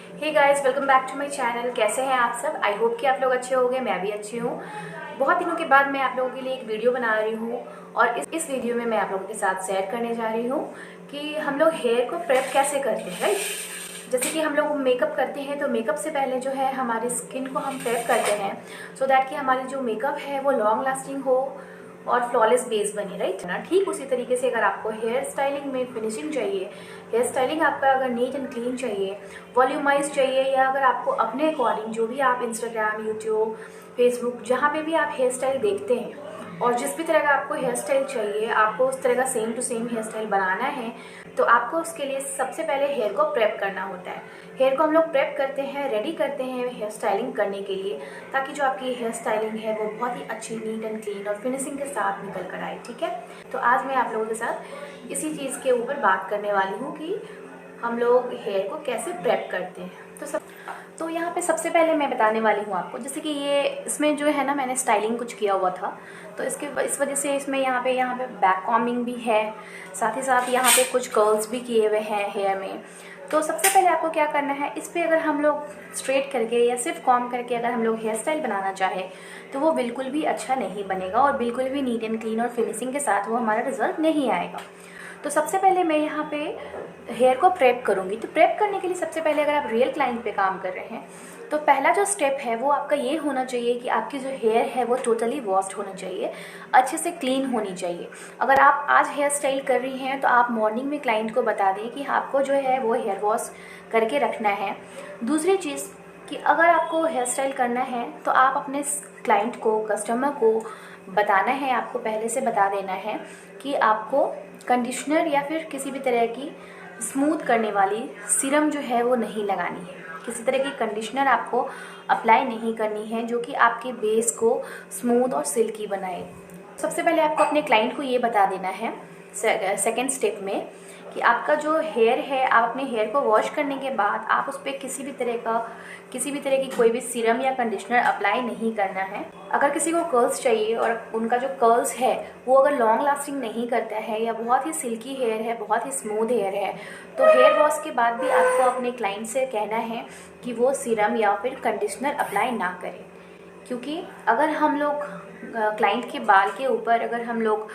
Hey guys, welcome back to my channel. कैसे हैं आप सब? आई होप कि आप लोग अच्छे होंगे। मैं भी अच्छी हूँ। बहुत दिनों के बाद मैं आप लोगों के लिए एक वीडियो बना रही हूँ और इस वीडियो में मैं आप लोगों के साथ शेयर करने जा रही हूँ कि हम लोग हेयर को प्रेप कैसे करते हैं, राइट। जैसे कि हम लोग मेकअप करते हैं तो मेकअप से पहले जो है हमारी स्किन को हम प्रेप करते हैं सो दैट कि हमारी जो मेकअप है वो लॉन्ग लास्टिंग हो और फ्लॉलेस बेस बने, राइट ना। ठीक उसी तरीके से अगर आपको हेयर स्टाइलिंग में फिनिशिंग चाहिए, हेयर स्टाइलिंग आपका अगर नीट एंड क्लीन चाहिए, वॉल्यूमाइज चाहिए, या अगर आपको अपने अकॉर्डिंग जो भी आप इंस्टाग्राम, यूट्यूब, फेसबुक जहाँ पे भी आप हेयर स्टाइल देखते हैं और जिस भी तरह का आपको हेयर स्टाइल चाहिए, आपको उस तरह का same to same hair style बनाना है तो आपको उसके लिए सबसे पहले हेयर को प्रेप करना होता है। हेयर को हम लोग प्रेप करते हैं, रेडी करते हैं हेयर स्टाइलिंग करने के लिए, ताकि जो आपकी हेयर स्टाइलिंग है वो बहुत ही अच्छी, नीट एंड क्लीन और फिनिशिंग के साथ निकल कर आए। ठीक है, तो आज मैं आप लोगों के साथ इसी चीज़ के ऊपर बात करने वाली हूँ कि हम लोग हेयर को कैसे प्रेप करते हैं। तो यहाँ पे सबसे पहले मैं बताने वाली हूँ आपको, जैसे कि ये इसमें जो है ना, मैंने स्टाइलिंग कुछ किया हुआ था तो इस वजह से इसमें यहाँ पे बैक कॉम्बिंग भी है, साथ ही साथ यहाँ पे कुछ कर्ल्स भी किए हुए हैं हेयर में। तो सबसे पहले आपको क्या करना है, इस पर अगर हम लोग स्ट्रेट करके या सिर्फ कॉम्ब करके अगर हम लोग हेयर स्टाइल बनाना चाहें तो वो बिल्कुल भी अच्छा नहीं बनेगा और बिल्कुल भी नीट एंड क्लीन और फिनिशिंग के साथ वो हमारा रिजल्ट नहीं आएगा। तो सबसे पहले मैं यहाँ पे हेयर को प्रेप करूँगी। तो प्रेप करने के लिए सबसे पहले अगर आप रियल क्लाइंट पे काम कर रहे हैं तो पहला जो स्टेप है वो आपका ये होना चाहिए कि आपकी जो हेयर है वो टोटली वॉश्ड होना चाहिए, अच्छे से क्लीन होनी चाहिए। अगर आप आज हेयर स्टाइल कर रही हैं तो आप मॉर्निंग में क्लाइंट को बता दें कि आपको जो है वो हेयर वॉश करके रखना है। दूसरी चीज़ कि अगर आपको हेयर स्टाइल करना है तो आप अपने क्लाइंट को, कस्टमर को बताना है, आपको पहले से बता देना है कि आपको कंडीशनर या फिर किसी भी तरह की स्मूथ करने वाली सीरम जो है वो नहीं लगानी है। किसी तरह की कंडीशनर आपको अप्लाई नहीं करनी है जो कि आपके बेस को स्मूथ और सिल्की बनाए। सबसे पहले आपको अपने क्लाइंट को ये बता देना है सेकेंड स्टेप में कि आपका जो हेयर है, आप अपने हेयर को वॉश करने के बाद आप उस पर किसी भी तरह की कोई भी सीरम या कंडीशनर अप्लाई नहीं करना है। अगर किसी को कर्ल्स चाहिए और उनका जो कर्ल्स है वो अगर लॉन्ग लास्टिंग नहीं करता है या बहुत ही सिल्की हेयर है, बहुत ही स्मूथ हेयर है, तो हेयर वॉश के बाद भी आपको अपने क्लाइंट से कहना है कि वो सीरम या फिर कंडीशनर अप्लाई ना करें। क्योंकि अगर हम लोग क्लाइंट के बाल के ऊपर अगर हम लोग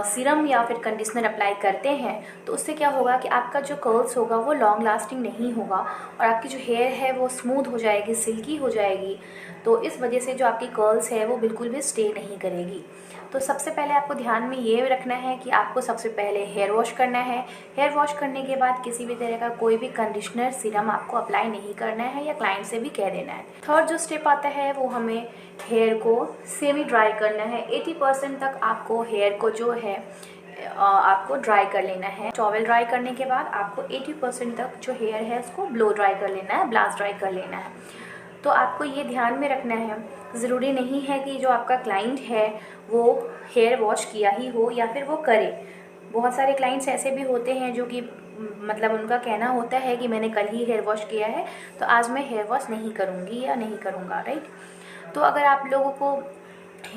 सीरम या फिर कंडीशनर अप्लाई करते हैं तो उससे क्या होगा कि आपका जो कर्ल्स होगा वो लॉन्ग लास्टिंग नहीं होगा और आपकी जो हेयर है वो स्मूथ हो जाएगी, सिल्की हो जाएगी। तो इस वजह से जो आपकी कर्ल्स है वो बिल्कुल भी स्टे नहीं करेगी। तो सबसे पहले आपको ध्यान में ये रखना है कि आपको सबसे पहले हेयर वॉश करना है। हेयर वॉश करने के बाद किसी भी तरह का कोई भी कंडीशनर, सीरम आपको अप्लाई नहीं करना है या क्लाइंट से भी कह देना है। थर्ड जो स्टेप आता है वो हमें हेयर को सेमी ड्राई करना है। 80% तक आपको हेयर को जो है आपको ड्राई कर लेना है। टॉवेल ड्राई करने के बाद आपको 80% तक जो हेयर है उसको ब्लो ड्राई कर लेना है, ब्लास्ट ड्राई कर लेना है। तो आपको ये ध्यान में रखना है, ज़रूरी नहीं है कि जो आपका क्लाइंट है वो हेयर वॉश किया ही हो या फिर वो करे। बहुत सारे क्लाइंट्स ऐसे भी होते हैं जो कि मतलब उनका कहना होता है कि मैंने कल ही हेयर वॉश किया है तो आज मैं हेयर वॉश नहीं करूँगी या नहीं करूँगा, राइट। तो अगर आप लोगों को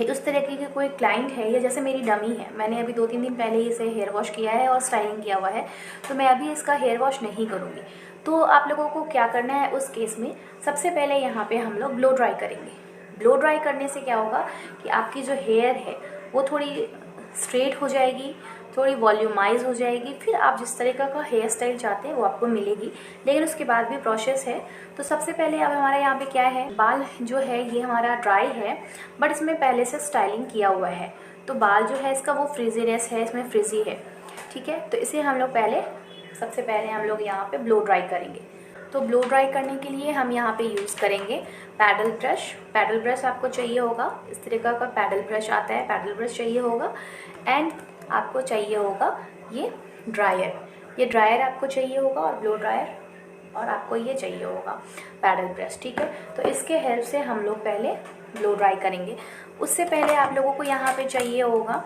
उस तरह की कोई क्लाइंट है, या जैसे मेरी डमी है, मैंने अभी 2-3 दिन पहले ही इसे हेयर वॉश किया है और स्टाइलिंग किया हुआ है, तो मैं अभी इसका हेयर वॉश नहीं करूँगी। तो आप लोगों को क्या करना है उस केस में, सबसे पहले यहाँ पे हम लोग ब्लो ड्राई करेंगे। ब्लो ड्राई करने से क्या होगा कि आपकी जो हेयर है वो थोड़ी स्ट्रेट हो जाएगी, थोड़ी वॉल्यूमाइज हो जाएगी, फिर आप जिस तरीके का हेयर स्टाइल चाहते हैं वो आपको मिलेगी। लेकिन उसके बाद भी प्रोसेस है। तो सबसे पहले अब हमारा यहाँ पे क्या है, बाल जो है ये हमारा ड्राई है बट इसमें पहले से स्टाइलिंग किया हुआ है, तो बाल जो है इसका वो फ्रिजीनेस है, इसमें फ्रिजी है। ठीक है, तो इसे हम लोग सबसे पहले हम लोग यहाँ पे ब्लो ड्राई करेंगे। तो ब्लो ड्राई करने के लिए हम यहाँ पे यूज़ करेंगे पैडल ब्रश। पैडल ब्रश आपको चाहिए होगा, इस तरीका का पैडल ब्रश आता है, पैडल ब्रश चाहिए होगा। एंड आपको चाहिए होगा ये ड्रायर आपको चाहिए होगा, और ब्लो ड्रायर, और आपको ये चाहिए होगा पैडल ब्रश। ठीक है, तो इसके हेल्प से हम लोग पहले ब्लो ड्राई करेंगे। उससे पहले आप लोगों को यहाँ पे चाहिए होगा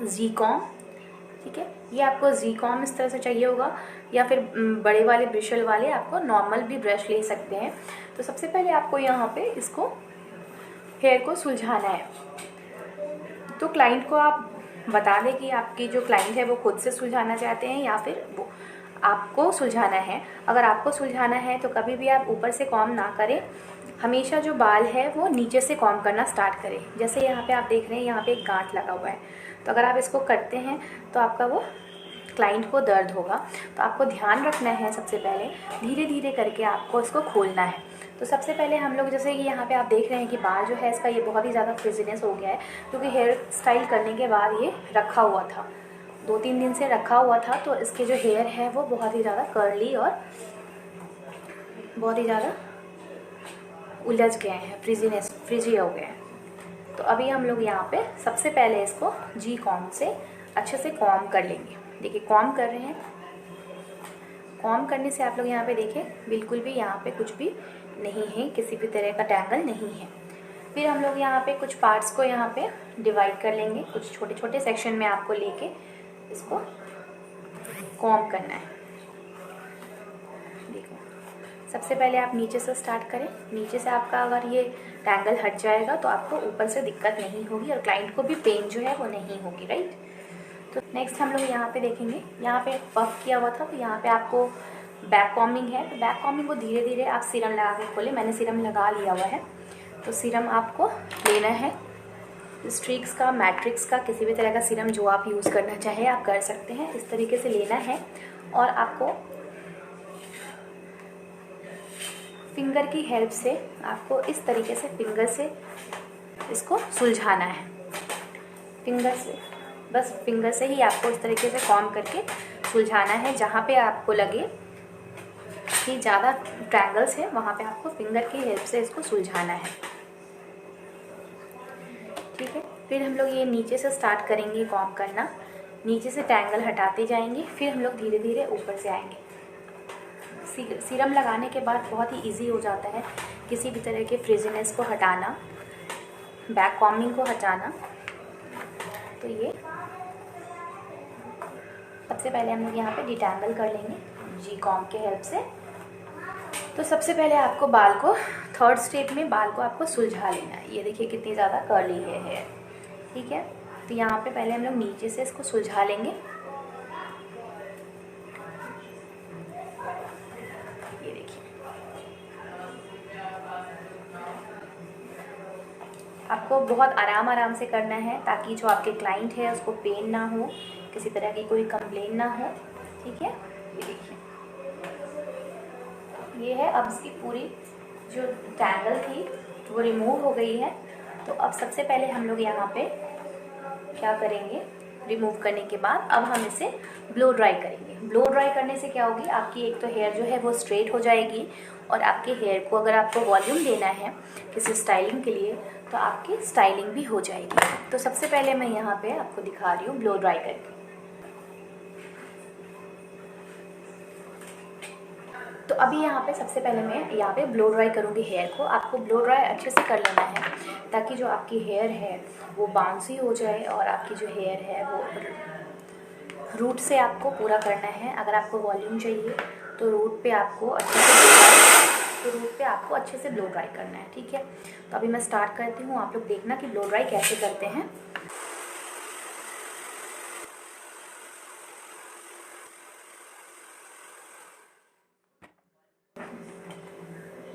ज़ी-कॉम। ठीक है, ये आपको ज़ी-कॉम इस तरह से चाहिए होगा, या फिर बड़े वाले ब्रिशल वाले आपको नॉर्मल भी ब्रश ले सकते हैं। तो सबसे पहले आपको यहाँ पे इसको हेयर को सुलझाना है। तो क्लाइंट को आप बता दें कि आपकी जो क्लाइंट है वो खुद से सुलझाना चाहते हैं या फिर वो आपको सुलझाना है। अगर आपको सुलझाना है तो कभी भी आप ऊपर से कॉम्ब ना करें, हमेशा जो बाल है वो नीचे से कॉम्ब करना स्टार्ट करें। जैसे यहाँ पे आप देख रहे हैं, यहाँ पे एक गांठ लगा हुआ है, तो अगर आप इसको करते हैं तो आपका वो क्लाइंट को दर्द होगा। तो आपको ध्यान रखना है, सबसे पहले धीरे धीरे करके आपको इसको खोलना है। तो सबसे पहले हम लोग, जैसे कि यहाँ पे आप देख रहे हैं कि बाल जो है इसका ये बहुत ही ज़्यादा फ्रिजीनेस हो गया है, क्योंकि हेयर स्टाइल करने के बाद ये रखा हुआ था, 2-3 दिन से रखा हुआ था। तो इसके जो हेयर है वो बहुत ही ज़्यादा कर्ली और बहुत ही ज़्यादा उलझ गए हैं, फ्रिजी हो गए हैं। तो अभी हम लोग यहाँ पे सबसे पहले इसको जी कॉम्ब से अच्छे से कॉम्ब कर लेंगे। देखिए कॉम्ब कर रहे हैं, कॉम्ब करने से आप लोग यहाँ पे देखें बिल्कुल भी यहाँ पे कुछ भी नहीं है, किसी भी तरह का टैंगल नहीं है। फिर हम लोग यहाँ पे कुछ पार्ट्स को यहाँ पे डिवाइड कर लेंगे, कुछ छोटे छोटे सेक्शन में आपको लेके इसको कॉम्ब करना है। देखो सबसे पहले आप नीचे से स्टार्ट करें। नीचे से आपका अगर ये टैंगल हट जाएगा तो आपको ऊपर से दिक्कत नहीं होगी और क्लाइंट को भी पेन जो है वो नहीं होगी, राइट। तो नेक्स्ट हम लोग यहाँ पे देखेंगे, यहाँ पे पफ किया हुआ था, तो यहाँ पे आपको बैक कॉम्बिंग है। तो बैक कॉम्बिंग को धीरे धीरे आप सीरम लगा के खोलें। मैंने सीरम लगा लिया हुआ है, तो सीरम आपको लेना है स्ट्रीक्स का, मैट्रिक्स का, किसी भी तरह का सीरम जो आप यूज़ करना चाहें आप कर सकते हैं। इस तरीके से लेना है और आपको फिंगर की हेल्प से आपको इस तरीके से फिंगर से इसको सुलझाना है। फिंगर से, बस फिंगर से ही आपको इस तरीके से कॉम्ब करके सुलझाना है। जहाँ पे आपको लगे कि ज़्यादा ट्रैंगल्स है वहाँ पे आपको फिंगर की हेल्प से इसको सुलझाना है, ठीक है। फिर हम लोग ये नीचे से स्टार्ट करेंगे कॉम्ब करना, नीचे से टैंगल हटाते जाएंगे, फिर हम लोग धीरे धीरे ऊपर से आएंगे। सीरम लगाने के बाद बहुत ही इजी हो जाता है किसी भी तरह के फ्रिजीनेस को हटाना, बैक कॉम्बिंग को हटाना। तो ये सबसे पहले हम लोग यहाँ पे डिटैंगल कर लेंगे जी कॉम्ब के हेल्प से। तो सबसे पहले आपको बाल को, थर्ड स्टेप में बाल को आपको सुलझा लेना है। ये देखिए कितनी ज़्यादा कर्ली है, ठीक है। तो यहाँ पे पहले हम लोग नीचे से इसको सुलझा लेंगे। ये देखिए आपको बहुत आराम से करना है ताकि जो आपके क्लाइंट है उसको पेन ना हो, किसी तरह की कोई कंप्लेन ना हो, ठीक है। ये देखिए ये है, अब इसकी पूरी जो टैंगल थी वो रिमूव हो गई है। तो अब सबसे पहले हम लोग यहाँ पे क्या करेंगे, रिमूव करने के बाद अब हम इसे ब्लो ड्राई करेंगे। ब्लो ड्राई करने से क्या होगी, आपकी एक तो हेयर जो है वो स्ट्रेट हो जाएगी और आपके हेयर को अगर आपको वॉल्यूम देना है किसी स्टाइलिंग के लिए तो आपकी स्टाइलिंग भी हो जाएगी। तो सबसे पहले मैं यहाँ पे आपको दिखा रही हूँ ब्लो ड्राई करके। तो अभी यहाँ पे सबसे पहले मैं यहाँ पे ब्लो ड्राई करूँगी हेयर को। आपको ब्लो ड्राई अच्छे से कर लेना है ताकि जो आपकी हेयर है वो बाउंसी हो जाए और आपकी जो हेयर है वो रूट से आपको पूरा करना है। अगर आपको वॉल्यूम चाहिए तो रूट पे आपको अच्छे से ब्लो ड्राई करना है, ठीक है। तो अभी मैं स्टार्ट करती हूँ, आप लोग देखना कि ब्लो ड्राई कैसे करते हैं।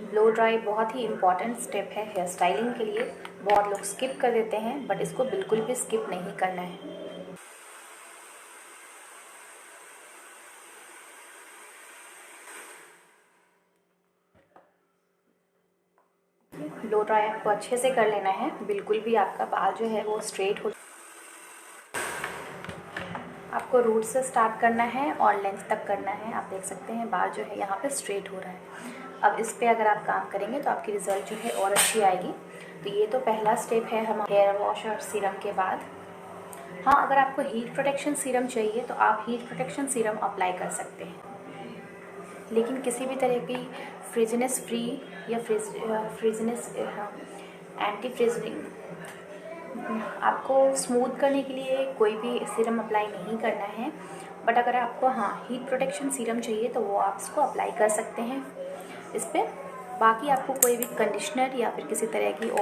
ब्लो ड्राई बहुत ही इम्पॉर्टेंट स्टेप है हेयर स्टाइलिंग के लिए। बहुत लोग स्किप कर देते हैं, बट इसको बिल्कुल भी स्किप नहीं करना है। ब्लो ड्राई आपको अच्छे से कर लेना है, बिल्कुल भी आपका बाल जो है वो स्ट्रेट हो। आपको रूट से स्टार्ट करना है और लेंथ तक करना है। आप देख सकते हैं बाल जो है यहाँ पे स्ट्रेट हो रहा है। अब इस पे अगर आप काम करेंगे तो आपकी रिज़ल्ट जो है और अच्छी आएगी। तो ये तो पहला स्टेप है हम हेयर वॉश और सीरम के बाद। हाँ, अगर आपको हीट प्रोटेक्शन सीरम चाहिए तो आप हीट प्रोटेक्शन सीरम अप्लाई कर सकते हैं, लेकिन किसी भी तरह की फ्रिजनेस फ्री या फ्रिजनेस एंटी फ्रिजनिंग आपको स्मूथ करने के लिए कोई भी सीरम अप्लाई नहीं करना है। बट अगर आपको हीट प्रोटेक्शन सीरम चाहिए तो वो आप इसको अप्लाई कर सकते हैं इस पर। बाकी आपको कोई भी कंडीशनर या फिर किसी तरह की कोई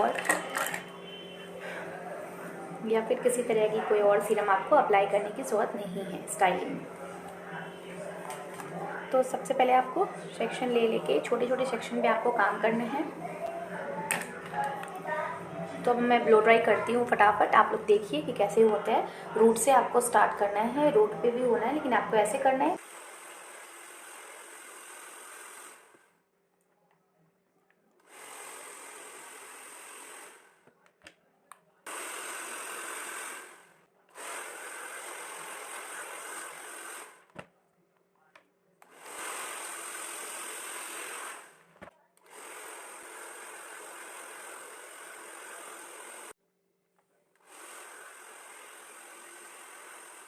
और सीरम आपको अप्लाई करने की ज़रूरत नहीं है स्टाइलिंग में। तो सबसे पहले आपको सेक्शन ले लेके छोटे छोटे सेक्शन पे आपको काम करना है। तो अब मैं ब्लो ड्राई करती हूँ फटाफट, आप लोग देखिए कि कैसे होता है। रूट से आपको स्टार्ट करना है, रूट पे भी होना है, लेकिन आपको ऐसे करना है।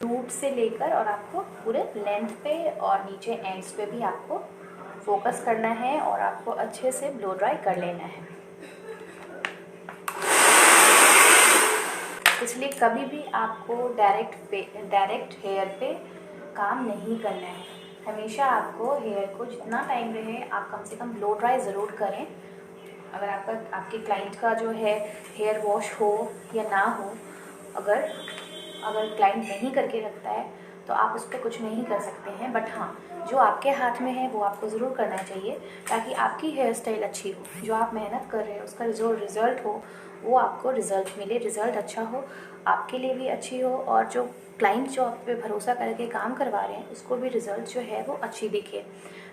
रूट से लेकर और आपको पूरे लेंथ पे और नीचे एंड्स पे भी आपको फोकस करना है और आपको अच्छे से ब्लो ड्राई कर लेना है। इसलिए कभी भी आपको डायरेक्ट हेयर पे काम नहीं करना है। हमेशा आपको हेयर को जितना टाइम रहे आप कम से कम ब्लो ड्राई ज़रूर करें। अगर आपके क्लाइंट का जो है हेयर वॉश हो या ना हो, अगर क्लाइंट नहीं करके रखता है तो आप उस पर कुछ नहीं कर सकते हैं। बट हाँ, जो आपके हाथ में है वो आपको ज़रूर करना चाहिए ताकि आपकी हेयर स्टाइल अच्छी हो। जो आप मेहनत कर रहे हैं उसका जो रिज़ल्ट हो वो आपको रिज़ल्ट मिले, रिज़ल्ट अच्छा हो, आपके लिए भी अच्छी हो, और जो क्लाइंट जो आप पे भरोसा करके काम करवा रहे हैं उसको भी रिज़ल्ट जो है वो अच्छी दिखे।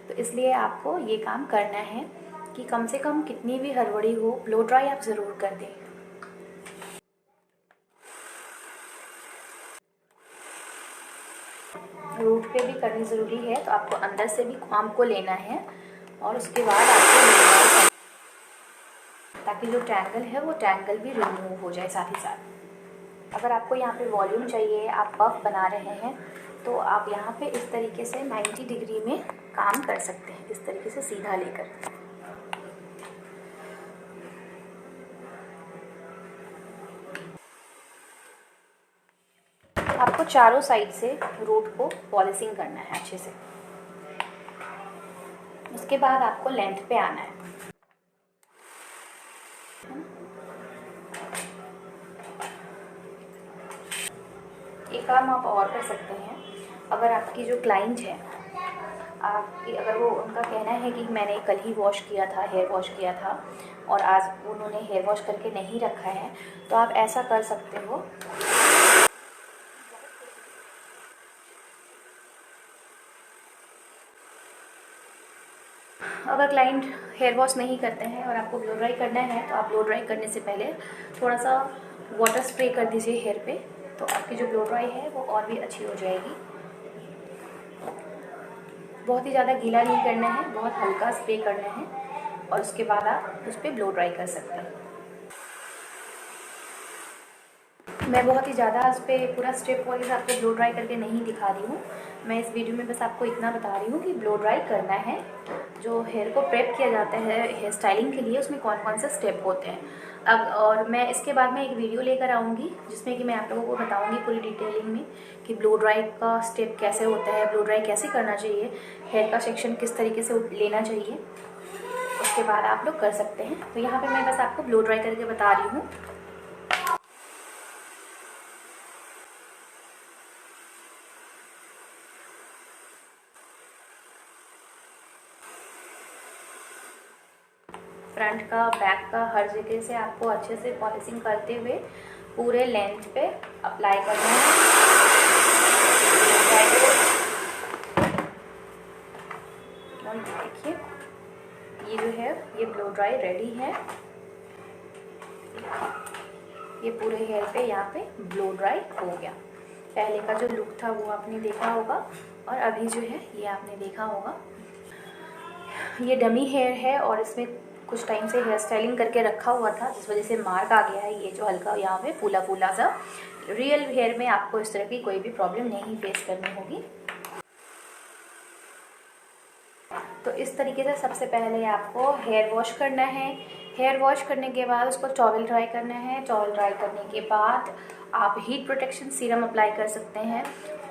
तो इसलिए आपको ये काम करना है कि कम से कम कितनी भी हड़बड़ी हो, ब्लो ड्राई आप ज़रूर कर दें। रूट पे भी करनी ज़रूरी है, तो आपको अंदर से भी काम को लेना है और उसके बाद आपको ताकि जो टैंगल है वो टैंगल भी रिमूव हो जाए साथ ही साथ। अगर आपको यहाँ पे वॉल्यूम चाहिए, आप पफ बना रहे हैं, तो आप यहाँ पे इस तरीके से 90 डिग्री में काम कर सकते हैं, इस तरीके से सीधा लेकर। आपको चारों साइड से रूट को पॉलिशिंग करना है अच्छे से। उसके बाद आपको लेंथ पे आना है। एक काम आप और कर सकते हैं, अगर आपकी जो क्लाइंट है अगर वो उनका कहना है कि मैंने कल ही वॉश किया था, हेयर वॉश किया था और आज उन्होंने हेयर वॉश करके नहीं रखा है, तो आप ऐसा कर सकते हो। अगर क्लाइंट हेयर वॉश नहीं करते हैं और आपको ब्लो ड्राई करना है, तो आप ब्लो ड्राई करने से पहले थोड़ा सा वाटर स्प्रे कर दीजिए हेयर पे, तो आपकी जो ब्लो ड्राई है वो और भी अच्छी हो जाएगी। बहुत ही ज़्यादा गीला नहीं करना है, बहुत हल्का स्प्रे करना है और उसके बाद आप उस पर ब्लो ड्राई कर सकते हैं। मैं बहुत ही ज़्यादा उस पर पूरा स्टेप वाइज आपको ब्लो ड्राई करके नहीं दिखा रही हूँ। मैं इस वीडियो में बस आपको इतना बता रही हूँ कि ब्लो ड्राई करना है। जो हेयर को प्रेप किया जाता है हेयर स्टाइलिंग के लिए, उसमें कौन कौन से स्टेप होते हैं। अब और मैं इसके बाद में एक वीडियो लेकर आऊँगी जिसमें कि मैं आप लोगों को बताऊँगी पूरी डिटेलिंग में कि ब्लो ड्राई का स्टेप कैसे होता है, ब्लो ड्राई कैसे करना चाहिए, हेयर का सेक्शन किस तरीके से लेना चाहिए, उसके बाद आप लोग कर सकते हैं। तो यहाँ पर मैं बस आपको ब्लो ड्राई करके बता रही हूँ। फ्रंट का, बैक का, हर जगह से आपको अच्छे से पॉलिशिंग करते हुए पूरे लेंथ पे अप्लाई करना है। देखिए ये जो है ये ब्लो ड्राई रेडी है। ये पूरे हेयर पे यहाँ पे ब्लो ड्राई हो गया। पहले का जो लुक था वो आपने देखा होगा और अभी जो है ये आपने देखा होगा। ये डमी हेयर है और इसमें कुछ टाइम से हेयर स्टाइलिंग करके रखा हुआ था, जिस वजह से मार्क आ गया है। ये जो हल्का यहाँ पे फूला फूला सा, रियल हेयर में आपको इस तरह की कोई भी प्रॉब्लम नहीं फेस करनी होगी। तो इस तरीके से सबसे पहले आपको हेयर वॉश करना है। हेयर वॉश करने के बाद उसको टॉवल ड्राई करना है। टॉवल ड्राई करने के बाद आप हीट प्रोटेक्शन सीरम अप्लाई कर सकते हैं।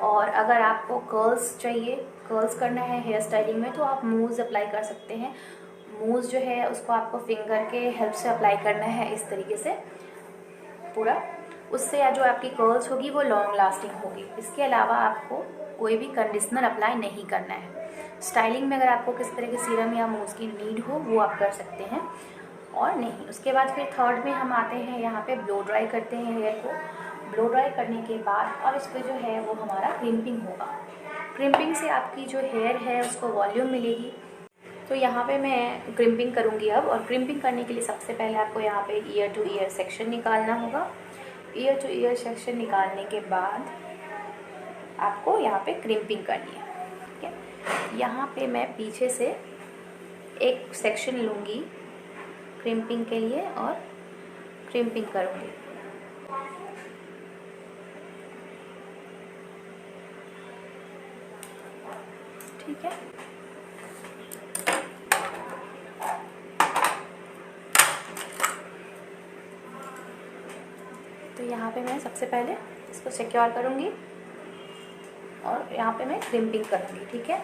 और अगर आपको कर्ल्स चाहिए, कर्ल्स करना है हेयर स्टाइलिंग में, तो आप मूव्स अप्लाई कर सकते हैं। मूव्स जो है उसको आपको फिंगर के हेल्प से अप्लाई करना है इस तरीके से पूरा। उससे जो आपकी कर्ल्स होगी वो लॉन्ग लास्टिंग होगी। इसके अलावा आपको कोई भी कंडीशनर अप्लाई नहीं करना है। स्टाइलिंग में अगर आपको किस तरह के सीरम या मूव्स की नीड हो वो आप कर सकते हैं और नहीं। उसके बाद फिर थर्ड में हम आते हैं, यहाँ पे ब्लो ड्राई करते हैं हेयर को। ब्लो ड्राई करने के बाद अब इस पर जो है वो हमारा क्रिम्पिंग होगा। क्रिम्पिंग से आपकी जो हेयर है उसको वॉल्यूम मिलेगी। तो यहाँ पे मैं क्रिम्पिंग करूँगी अब, और क्रिम्पिंग करने के लिए सबसे पहले आपको यहाँ पे ईयर टू ईयर सेक्शन निकालना होगा। ईयर टू ईयर सेक्शन निकालने के बाद आपको यहाँ पे क्रिम्पिंग करनी है, ठीक है। यहाँ पे मैं पीछे से एक सेक्शन लूँगी क्रिम्पिंग के लिए और क्रिम्पिंग करूँगी। ठीक है, तो यहाँ पे मैं सबसे पहले इसको सिक्योर करूँगी और यहाँ पे मैं क्रिम्पिंग करूँगी, ठीक है।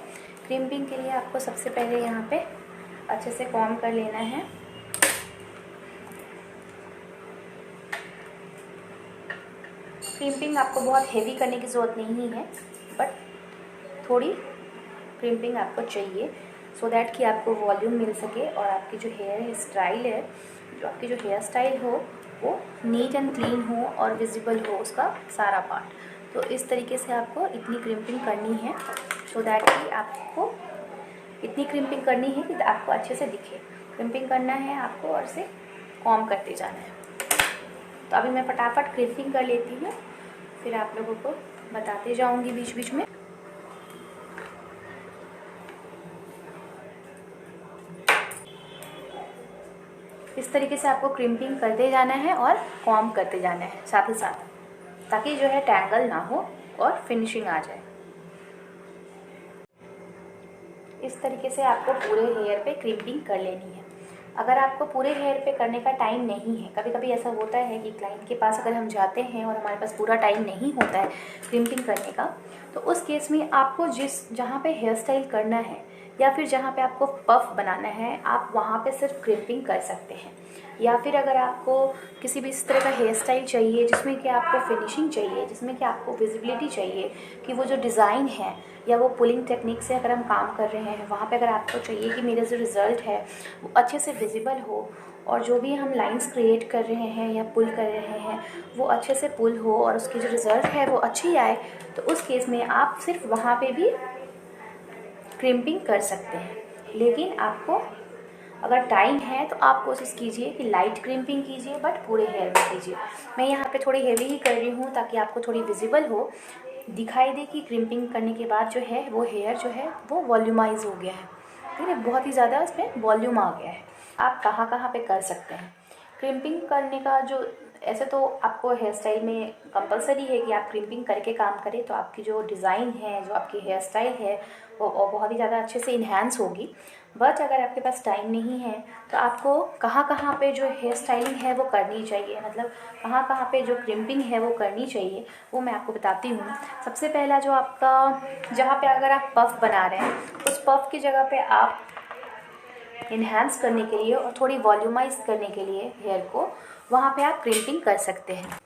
क्रिम्पिंग के लिए आपको सबसे पहले यहाँ पे अच्छे से कॉम्ब कर लेना है। क्रिम्पिंग आपको बहुत हेवी करने की ज़रूरत नहीं है, बट थोड़ी क्रिम्पिंग आपको चाहिए सो दैट कि आपको वॉल्यूम मिल सके और आपकी जो हेयर स्टाइल है, जो आपकी जो हेयर स्टाइल हो वो नीट एंड क्लीन हो और विजिबल हो उसका सारा पार्ट। तो इस तरीके से आपको इतनी क्रिम्पिंग करनी है सो दैट कि आपको इतनी क्रिम्पिंग करनी है कि आपको अच्छे से दिखे। क्रिम्पिंग करना है आपको और इसे कॉम्ब करते जाना है। तो अभी मैं फटाफट क्रिम्पिंग कर लेती हूँ, फिर आप लोगों को बताते जाऊँगी बीच बीच में। इस तरीके से आपको क्रिम्पिंग करते जाना है और कॉम्ब करते जाना है साथ ही साथ, ताकि जो है टैंगल ना हो और फिनिशिंग आ जाए। इस तरीके से आपको पूरे हेयर पे क्रिम्पिंग कर लेनी है। अगर आपको पूरे हेयर पे करने का टाइम नहीं है, कभी कभी ऐसा होता है कि क्लाइंट के पास अगर हम जाते हैं और हमारे पास पूरा टाइम नहीं होता है क्रिम्पिंग करने का, तो उस केस में आपको जहाँ पे हेयर स्टाइल करना है या फिर जहाँ पे आपको पफ बनाना है, आप वहाँ पे सिर्फ क्रिम्पिंग कर सकते हैं। या फिर अगर आपको किसी भी इस तरह का हेयर स्टाइल चाहिए जिसमें कि आपको फिनिशिंग चाहिए, जिसमें कि आपको विजिबिलिटी चाहिए कि वो जो डिज़ाइन है या वो पुलिंग टेक्निक से अगर हम काम कर रहे हैं, वहाँ पे अगर आपको चाहिए कि मेरा जो रिज़ल्ट है वो अच्छे से विजिबल हो और जो भी हम लाइंस क्रिएट कर रहे हैं या पुल कर रहे हैं वो अच्छे से पुल हो और उसकी जो रिज़ल्ट है वो अच्छी आए, तो उस केस में आप सिर्फ वहाँ पे भी क्रिम्पिंग कर सकते हैं। लेकिन आपको अगर टाइम है तो आप कोशिश कीजिए कि लाइट क्रिम्पिंग कीजिए, बट पूरे हेयर में कीजिए। मैं यहाँ पे थोड़ी हेवी ही कर रही हूँ ताकि आपको थोड़ी विजिबल हो, दिखाई दे कि क्रिम्पिंग करने के बाद जो है वो हेयर जो है वो वॉल्यूमाइज हो गया है, ठीक है, बहुत ही ज़्यादा उसमें वॉल्यूम आ गया है। आप कहाँ कहाँ पे कर सकते हैं क्रिम्पिंग करने का। जो ऐसे तो आपको हेयर स्टाइल में कंपलसरी है कि आप क्रिम्पिंग करके काम करें, तो आपकी जो डिज़ाइन है, जो आपकी हेयर स्टाइल है वो बहुत ही ज़्यादा अच्छे से इन्हांस होगी। बट अगर आपके पास टाइम नहीं है तो आपको कहाँ कहाँ पे जो हेयर स्टाइलिंग है वो करनी चाहिए, मतलब कहाँ कहाँ पे जो क्रिम्पिंग है वो करनी चाहिए, वो मैं आपको बताती हूँ। सबसे पहला जो आपका, जहाँ पे अगर आप पफ बना रहे हैं उस पफ की जगह पे आप इन्हांस करने के लिए और थोड़ी वॉल्यूमाइज करने के लिए हेयर को, वहाँ पे आप क्रिम्पिंग कर सकते हैं।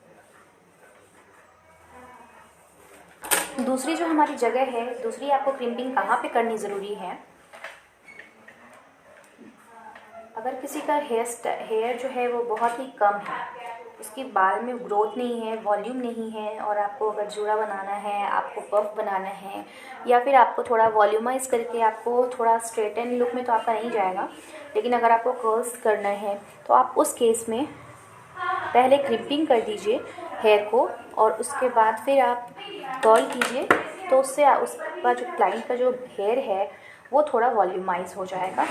दूसरी जो हमारी जगह है, दूसरी आपको क्रिम्पिंग कहाँ पे करनी ज़रूरी है, अगर किसी का हेयर जो है वो बहुत ही कम है, उसके बाल में ग्रोथ नहीं है, वॉल्यूम नहीं है, और आपको अगर जूड़ा बनाना है, आपको पफ बनाना है, या फिर आपको थोड़ा वॉल्यूमाइज करके आपको थोड़ा स्ट्रेटन लुक में तो आपका नहीं जाएगा, लेकिन अगर आपको कर्ल्स करना है तो आप उस केस में पहले क्रिम्पिंग कर दीजिए हेयर को और उसके बाद फिर आप कर्ल कीजिए, तो उससे उसका जो क्लाइंट का जो हेयर है वो थोड़ा वॉल्यूमाइज हो जाएगा,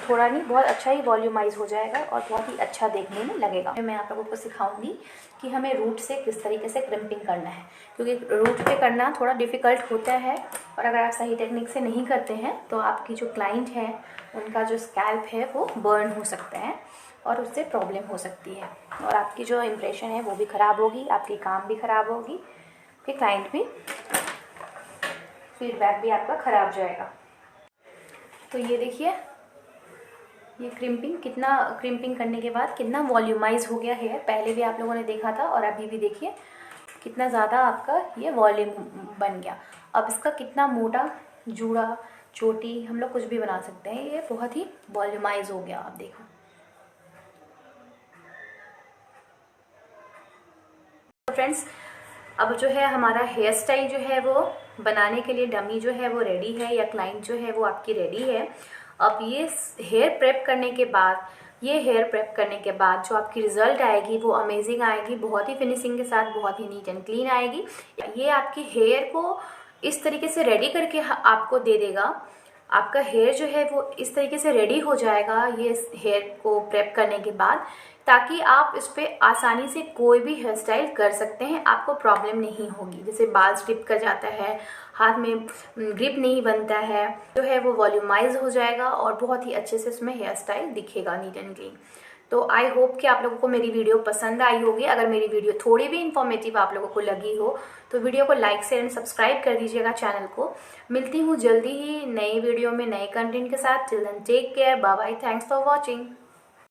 थोड़ा नहीं बहुत अच्छा ही वॉल्यूमाइज हो जाएगा और बहुत ही अच्छा देखने में लगेगा। मैं आप लोगों को सिखाऊंगी कि हमें रूट से किस तरीके से क्रिम्पिंग करना है, क्योंकि रूट पे करना थोड़ा डिफ़िकल्ट होता है और अगर आप सही टेक्निक से नहीं करते हैं तो आपकी जो क्लाइंट है उनका जो स्कैल्प है वो बर्न हो सकता है और उससे प्रॉब्लम हो सकती है और आपकी जो इम्प्रेशन है वो भी ख़राब होगी, आपकी काम भी ख़राब होगी, कि क्लाइंट भी फीडबैक भी आपका ख़राब जाएगा। तो ये देखिए, ये क्रिम्पिंग करने के बाद कितना वॉल्यूमाइज हो गया है। पहले भी आप लोगों ने देखा था और अभी भी देखिए कितना ज़्यादा आपका ये वॉल्यूम बन गया। अब इसका कितना मोटा जूड़ा चोटी, हम लोग कुछ भी बना सकते हैं। ये बहुत ही वॉल्यूमाइज हो गया, आप देखो। तो फ्रेंड्स, अब जो है हमारा हेयर स्टाइल जो है वो बनाने के लिए डमी जो है वो रेडी है, या क्लाइंट जो है वो आपकी रेडी है। अब ये हेयर प्रेप करने के बाद, जो आपकी रिजल्ट आएगी वो अमेजिंग आएगी, बहुत ही फिनिशिंग के साथ, बहुत ही नीट एंड क्लीन आएगी। ये आपकी हेयर को इस तरीके से रेडी करके आपको दे देगा। आपका हेयर जो है वो इस तरीके से रेडी हो जाएगा ये हेयर को प्रेप करने के बाद, ताकि आप इस पर आसानी से कोई भी हेयर स्टाइल कर सकते हैं, आपको प्रॉब्लम नहीं होगी। जैसे बाल स्टिप कर जाता है, हाथ में ग्रिप नहीं बनता है, जो है वो वॉल्यूमाइज हो जाएगा और बहुत ही अच्छे से इसमें हेयर स्टाइल दिखेगा, नीट एंड क्लीन। तो आई होप कि आप लोगों को मेरी वीडियो पसंद आई होगी। अगर मेरी वीडियो थोड़ी भी इन्फॉर्मेटिव आप लोगों को लगी हो तो वीडियो को लाइक शेयर एंड सब्सक्राइब कर दीजिएगा चैनल को। मिलती हूँ जल्दी ही नई वीडियो में नए कंटेंट के साथ। Till then take care, bye bye, thanks for watching.